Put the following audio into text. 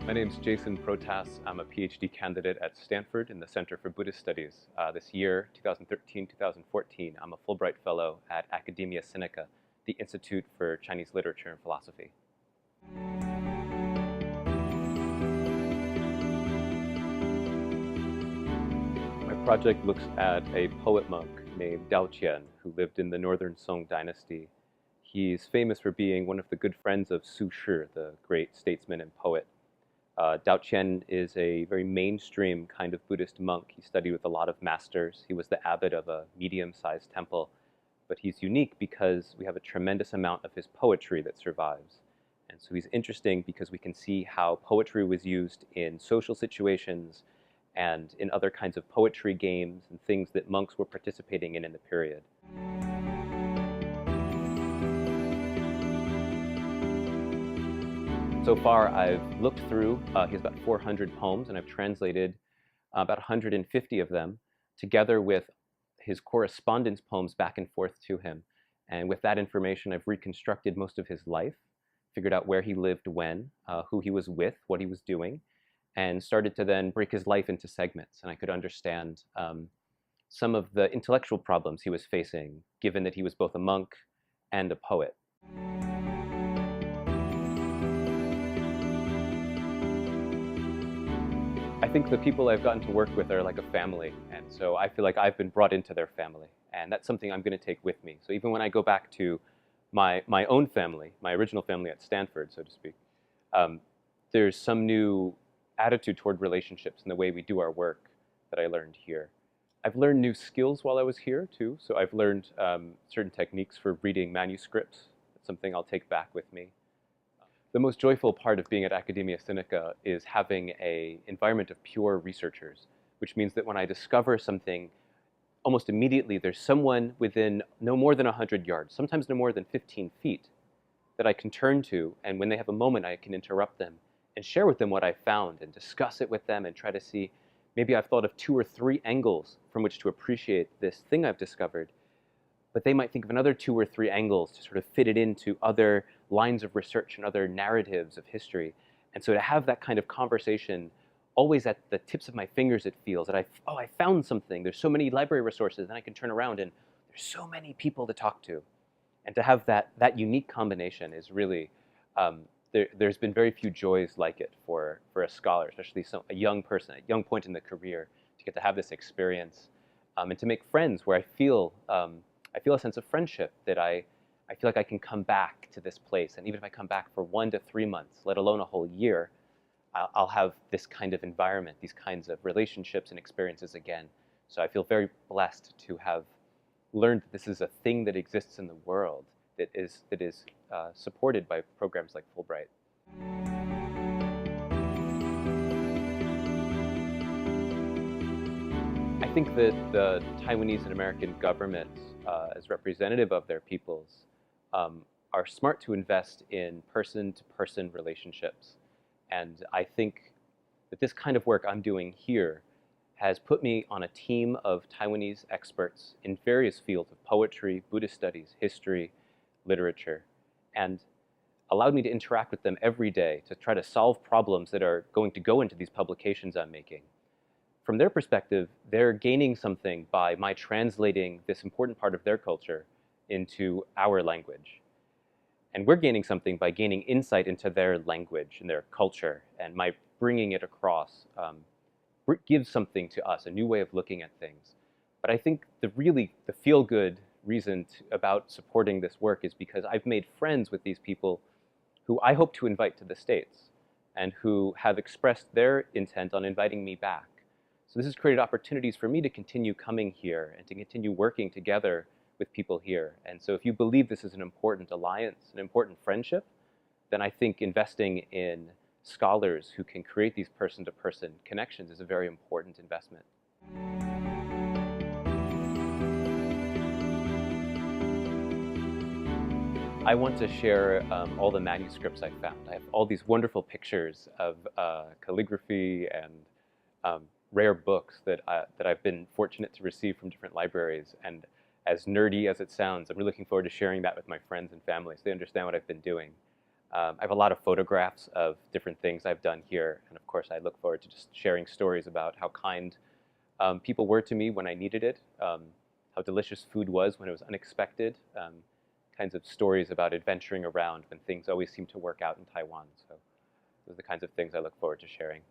My name is Jason Protass. I'm a PhD candidate at Stanford in the Center for Buddhist Studies. This year, 2013-2014, I'm a Fulbright Fellow at Academia Sinica, the Institute for Chinese Literature and Philosophy. My project looks at a poet monk named Daoqian who lived in the northern Song Dynasty. He's famous for being one of the good friends of Shu-shi, the great statesman and poet. Daoqian is a very mainstream kind of Buddhist monk. He studied with a lot of masters. He was the abbot of a medium-sized temple. But he's unique because we have a tremendous amount of his poetry that survives. And so he's interesting because we can see how poetry was used in social situations and in other kinds of poetry games and things that monks were participating in the period. So far, I've looked through, he has about 400 poems, and I've translated about 150 of them, together with his correspondence poems back and forth to him. And with that information, I've reconstructed most of his life, figured out where he lived when, who he was with, what he was doing, and started to then break his life into segments. And I could understand some of the intellectual problems he was facing, given that he was both a monk and a poet. I think the people I've gotten to work with are like a family, and so I feel like I've been brought into their family, and that's something I'm going to take with me. So even when I go back to my own family, my original family at Stanford, so to speak, there's some new attitude toward relationships and the way we do our work that I learned here. I've learned new skills while I was here, too. So I've learned certain techniques for reading manuscripts. That's something I'll take back with me. The most joyful part of being at Academia Sinica is having an environment of pure researchers, which means that when I discover something, almost immediately there's someone within no more than 100 yards, sometimes no more than 15 feet, that I can turn to, and when they have a moment, I can interrupt them and share with them what I found and discuss it with them and try to see, maybe I've thought of 2 or 3 angles from which to appreciate this thing I've discovered, but they might think of another 2 or 3 angles to sort of fit it into other lines of research and other narratives of history. And so to have that kind of conversation always at the tips of my fingers, it feels that I found something. There's so many library resources, and I can turn around and there's so many people to talk to. And to have that unique combination is really, there's been very few joys like it for a scholar, especially a young person, a young point in the career, to get to have this experience and to make friends where I feel a sense of friendship, that I feel like I can come back to this place. And even if I come back for 1 to 3 months, let alone a whole year, I'll have this kind of environment, these kinds of relationships and experiences again. So I feel very blessed to have learned that this is a thing that exists in the world that is supported by programs like Fulbright. I think that the Taiwanese and American governments, as representative of their peoples, are smart to invest in person-to-person relationships. And I think that this kind of work I'm doing here has put me on a team of Taiwanese experts in various fields of poetry, Buddhist studies, history, literature, and allowed me to interact with them every day to try to solve problems that are going to go into these publications I'm making. From their perspective, they're gaining something by my translating this important part of their culture into our language. And we're gaining something by gaining insight into their language and their culture, and my bringing it across gives something to us, a new way of looking at things. But I think the feel-good reason about supporting this work is because I've made friends with these people who I hope to invite to the States and who have expressed their intent on inviting me back. So this has created opportunities for me to continue coming here and to continue working together with people here. And so if you believe this is an important alliance, an important friendship, then I think investing in scholars who can create these person-to-person connections is a very important investment. I want to share all the manuscripts I found. I have all these wonderful pictures of calligraphy and rare books that I've been fortunate to receive from different libraries. And as nerdy as it sounds, I'm really looking forward to sharing that with my friends and family so they understand what I've been doing. I have a lot of photographs of different things I've done here, and of course I look forward to just sharing stories about how kind people were to me when I needed it, how delicious food was when it was unexpected, kinds of stories about adventuring around when things always seem to work out in Taiwan. So those are the kinds of things I look forward to sharing.